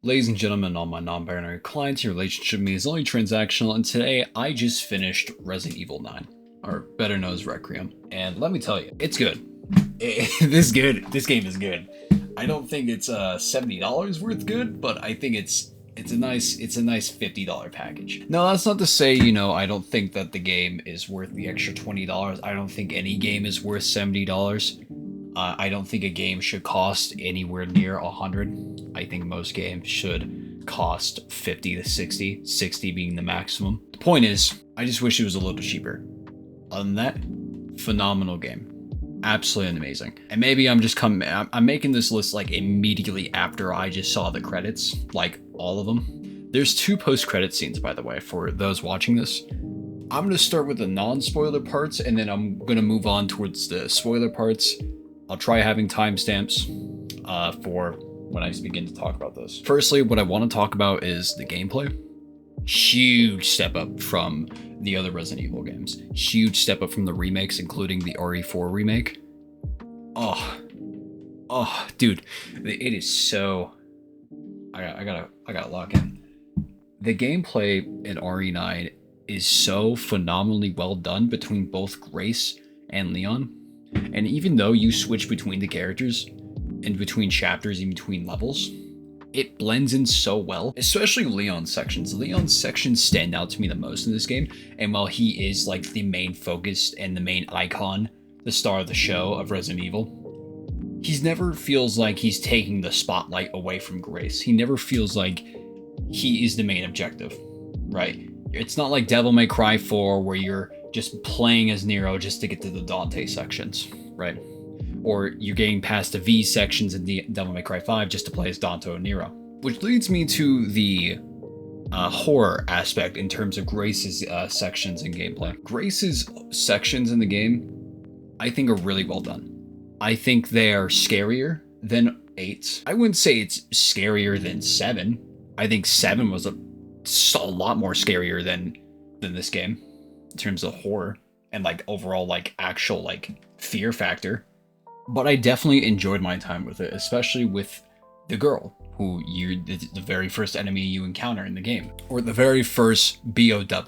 Ladies and gentlemen, all my non-binary clients, your relationship with me is only transactional, and today I just finished Resident Evil 9, or better known as Requiem. And let me tell you, it's good. This good. This game is good. I don't think it's $70 worth good, but I think it's a nice $50 package. No, that's not to say, I don't think that the game is worth the extra $20. I don't think any game is worth $70. I don't think a game should cost anywhere near 100. I think most games should cost 50 to 60, 60 being the maximum. The point is, I just wish it was a little cheaper. Other than that, phenomenal game. Absolutely amazing. And maybe I'm making this list like immediately after I just saw the credits, like all of them. There's 2 post-credit scenes, by the way, for those watching this. I'm going to start with the non-spoiler parts, and then I'm going to move on towards the spoiler parts. I'll try having timestamps for when I begin to talk about this. Firstly, what I want to talk about is the gameplay. Huge step up from the other Resident Evil games. Huge step up from the remakes, including the RE4 remake. Dude, it is so. I gotta lock in. The gameplay in RE9 is so phenomenally well done between both Grace and Leon. And even though you switch between the characters, in between chapters, in between levels, it blends in so well, especially Leon's sections. Leon's sections stand out to me the most in this game, and while he is like the main focus and the main icon, the star of the show of Resident Evil, he never feels like he's taking the spotlight away from Grace. He never feels like he is the main objective, right? It's not like Devil May Cry 4 where you're just playing as Nero just to get to the Dante sections, right? Or you're getting past the V sections in the Devil May Cry 5 just to play as Dante and Nero. Which leads me to the horror aspect in terms of Grace's sections and gameplay. Grace's sections in the game, I think, are really well done. I think they are scarier than 8. I wouldn't say it's scarier than 7. I think 7 was a lot more scarier than this game in terms of horror and like overall like actual like fear factor. But I definitely enjoyed my time with it, especially with the girl who the very first enemy you encounter in the game, or the very first BOW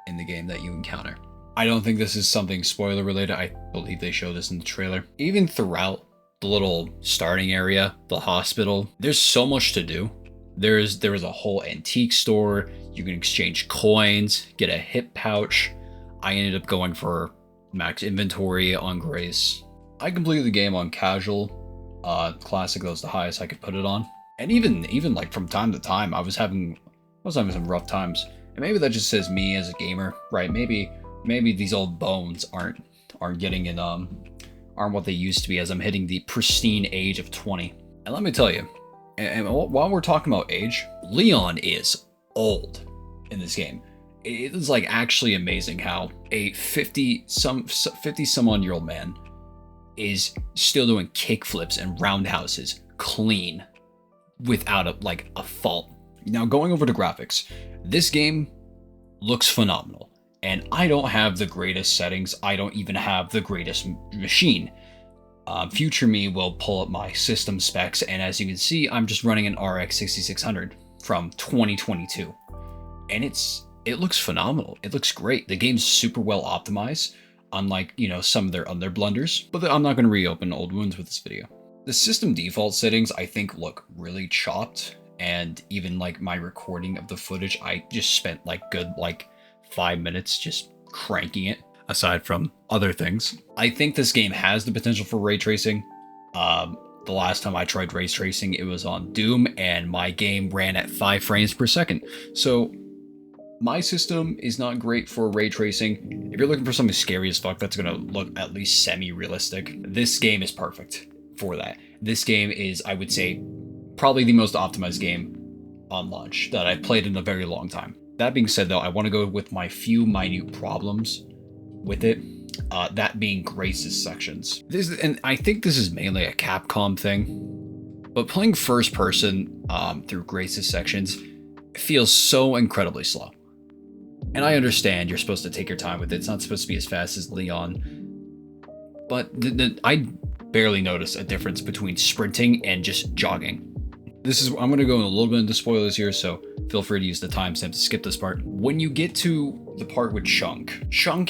in the game that you encounter. I don't think this is something spoiler related. I believe they showed this in the trailer. Even throughout the little starting area, the hospital, there's so much to do. There is a whole antique store. You can exchange coins, get a hip pouch. I ended up going for max inventory on Grace. I completed the game on casual, classic. That was the highest I could put it on. And even like from time to time, I was having some rough times. And maybe that just says me as a gamer, right? Maybe these old bones aren't getting in aren't what they used to be as I'm hitting the pristine age of 20. And let me tell you, and while we're talking about age, Leon is old in this game. It is like actually amazing how a 50 some odd year old man is still doing kickflips and roundhouses clean without a fault. Now, going over to graphics, this game looks phenomenal, and I don't have the greatest settings. I don't even have the greatest machine. Future me will pull up my system specs, and as you can see, I'm just running an RX 6600 from 2022, and it looks phenomenal. It looks great. The game's super well optimized, unlike, some of their other blunders, but I'm not going to reopen old wounds with this video. The system default settings, I think, look really chopped, and even like my recording of the footage, I just spent good 5 minutes just cranking it, aside from other things. I think this game has the potential for ray tracing. The last time I tried ray tracing, it was on Doom, and my game ran at 5 frames per second. So my system is not great for ray tracing. If you're looking for something scary as fuck that's gonna look at least semi-realistic, this game is perfect for that. This game is, I would say, probably the most optimized game on launch that I've played in a very long time. That being said, though, I want to go with my few minute problems with it. That being Grace's sections. And I think this is mainly a Capcom thing, but playing first person through Grace's sections feels so incredibly slow. And I understand you're supposed to take your time with it. It's not supposed to be as fast as Leon. But I barely notice a difference between sprinting and just jogging. I'm going to go a little bit into spoilers here, so feel free to use the timestamp to skip this part. When you get to the part with Chunk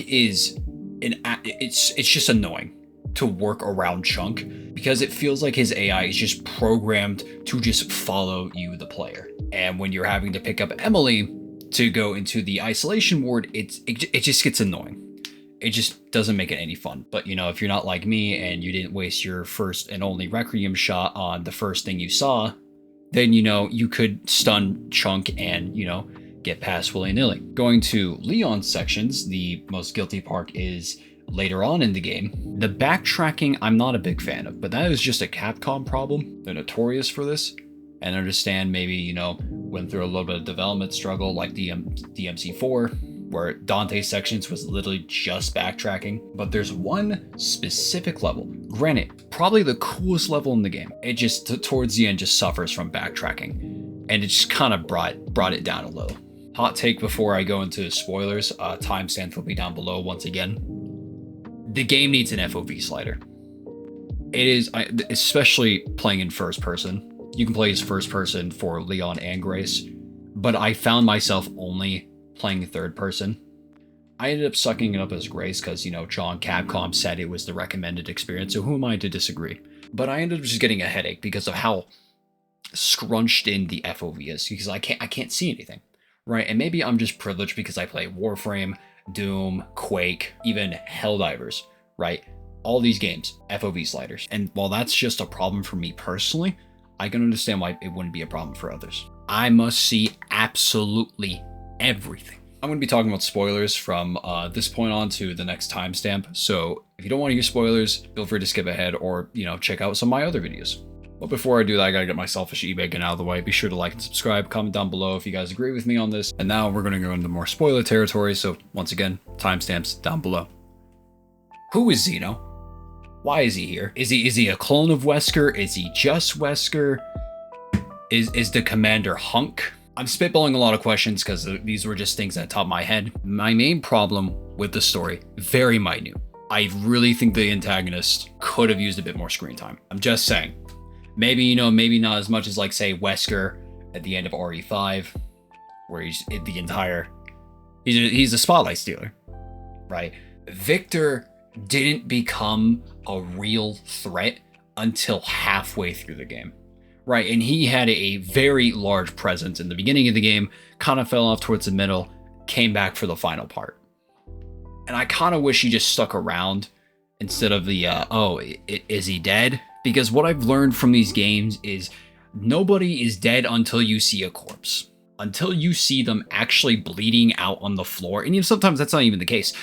is it's just annoying to work around Chunk because it feels like his AI is just programmed to just follow you, the player. And when you're having to pick up Emily to go into the isolation ward, it just gets annoying. It just doesn't make it any fun. But, you know, if you're not like me and you didn't waste your first and only Requiem shot on the first thing you saw, then, you know, you could stun Chunk and, you know, get past willy-nilly. Going to Leon's sections, the most guilty part is later on in the game. The backtracking, I'm not a big fan of, but that is just a Capcom problem. They're notorious for this. And I understand maybe, you know, went through a little bit of development struggle like DMC4, where Dante's sections was literally just backtracking. But there's one specific level, granted, probably the coolest level in the game. It just, towards the end, just suffers from backtracking. And it just kind of brought it down a little. Hot take before I go into spoilers, timestamp will be down below once again. The game needs an FOV slider. It is, especially playing in first person. You can play as first person for Leon and Grace, but I found myself only playing third person. I ended up sucking it up as Grace because, you know, John Capcom said it was the recommended experience, so who am I to disagree? But I ended up just getting a headache because of how scrunched in the FOV is, because I can't see anything, right? And maybe I'm just privileged because I play Warframe, Doom, Quake, even Helldivers, right? All these games, FOV sliders. And while that's just a problem for me personally, I can understand why it wouldn't be a problem for others. I must see absolutely everything. I'm going to be talking about spoilers from this point on to the next timestamp. So if you don't want to hear spoilers, feel free to skip ahead or, you know, check out some of my other videos. But before I do that, I gotta get my selfish eBay out of the way. Be sure to like and subscribe, comment down below if you guys agree with me on this. And now we're gonna go into more spoiler territory. So once again, timestamps down below. Who is Xeno? Why is he here? Is he a clone of Wesker? Is he just Wesker? Is the commander Hunk? I'm spitballing a lot of questions because these were just things at the top of my head. My main problem with the story, very minute. I really think the antagonist could have used a bit more screen time. I'm just saying. Maybe, you know, maybe not as much as like say Wesker at the end of RE5, where he's a spotlight stealer, right? Victor didn't become a real threat until halfway through the game, right? And he had a very large presence in the beginning of the game, kind of fell off towards the middle, came back for the final part. And I kind of wish he just stuck around instead of the, is he dead? Because what I've learned from these games is nobody is dead until you see a corpse. Until you see them actually bleeding out on the floor. And even sometimes that's not even the case.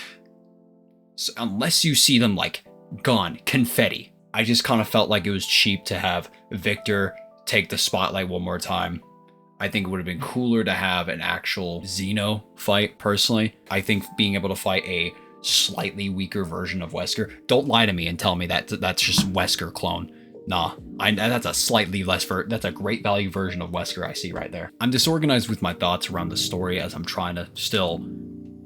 So unless you see them like gone, confetti. I just kind of felt like it was cheap to have Victor take the spotlight one more time. I think it would have been cooler to have an actual Xeno fight, personally. I think being able to fight a slightly weaker version of Wesker. Don't lie to me and tell me that that's just Wesker clone. Nah, that's a slightly less, that's a great value version of Wesker I see right there. I'm disorganized with my thoughts around the story as I'm trying to still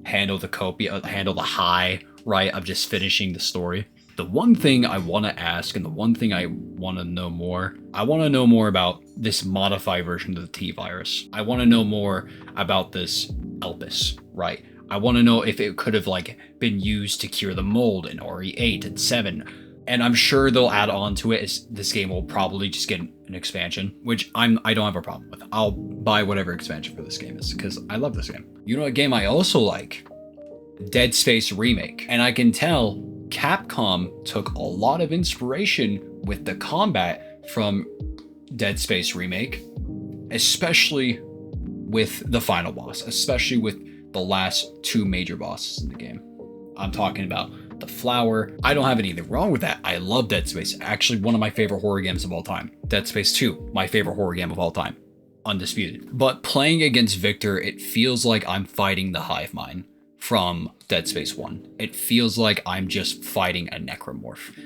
handle the high, right, of just finishing the story. The one thing I want to ask and the one thing I want to know more, I want to know more about this modified version of the T-Virus. I want to know more about this Elpis, right? I want to know if it could have like been used to cure the mold in RE8 and 7. And I'm sure they'll add on to it as this game will probably just get an expansion, which I don't have a problem with. I'll buy whatever expansion for this game is because I love this game. You know what game I also like? Dead Space Remake. And I can tell Capcom took a lot of inspiration with the combat from Dead Space Remake, especially with the final boss, especially with the last two major bosses in the game. I'm talking about the Flower. I don't have anything wrong with that. I love Dead Space. Actually, one of my favorite horror games of all time. Dead Space 2, my favorite horror game of all time. Undisputed. But playing against Victor, it feels like I'm fighting the Hive Mind from Dead Space 1. It feels like I'm just fighting a necromorph.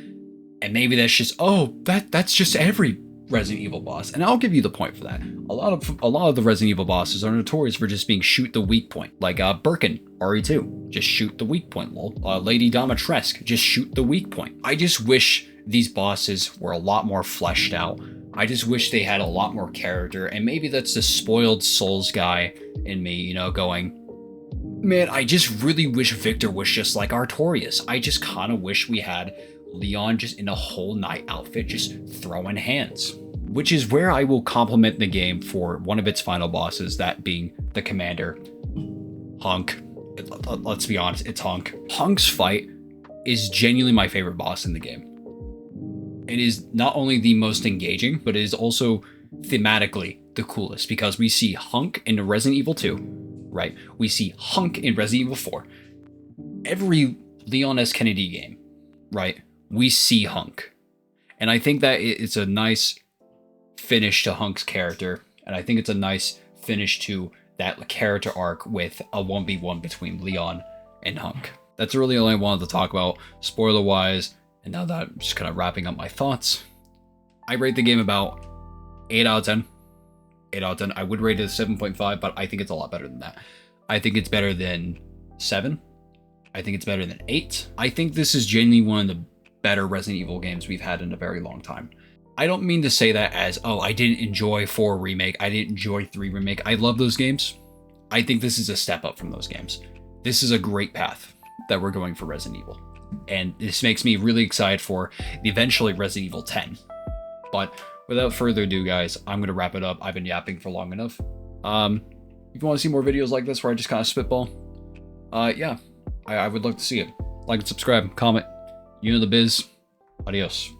And maybe that's just, that's just every Resident Evil boss. And I'll give you the point for that. A lot of the Resident Evil bosses are notorious for just being shoot the weak point. Like Birkin, RE2, just shoot the weak point, lol. Lady Dimitrescu, just shoot the weak point. I just wish these bosses were a lot more fleshed out I just wish they had a lot more character, and maybe that's the spoiled Souls guy in me, going, man, I just really wish Victor was just like Artorias. I just kind of wish we had Leon just in a whole knight outfit, just throwing hands. Which is where I will compliment the game for one of its final bosses, that being the commander, Hunk. Let's be honest, it's Hunk. Hunk's fight is genuinely my favorite boss in the game. It is not only the most engaging, but it is also thematically the coolest, because we see Hunk in Resident Evil 2, right? We see Hunk in Resident Evil 4. Every Leon S. Kennedy game, right? We see Hunk. And I think that it's a nice finish to Hunk's character, and I think it's a nice finish to that character arc with a 1v1 between Leon and Hunk. That's really all I wanted to talk about spoiler wise, and now that I'm just kind of wrapping up my thoughts, I rate the game about 8 out of 10. 8 out of 10. I would rate it a 7.5, but I think it's a lot better than that. I think it's better than 7. I think it's better than 8. I think this is genuinely one of the better Resident Evil games we've had in a very long time. I don't mean to say that as, oh, I didn't enjoy 4 Remake, I didn't enjoy 3 Remake. I love those games. I think this is a step up from those games. This is a great path that we're going for Resident Evil. And this makes me really excited for the eventually Resident Evil 10. But without further ado, guys, I'm going to wrap it up. I've been yapping for long enough. If you want to see more videos like this where I just kind of spitball, yeah, I would love to see it. Like and subscribe, comment. You know the biz. Adios.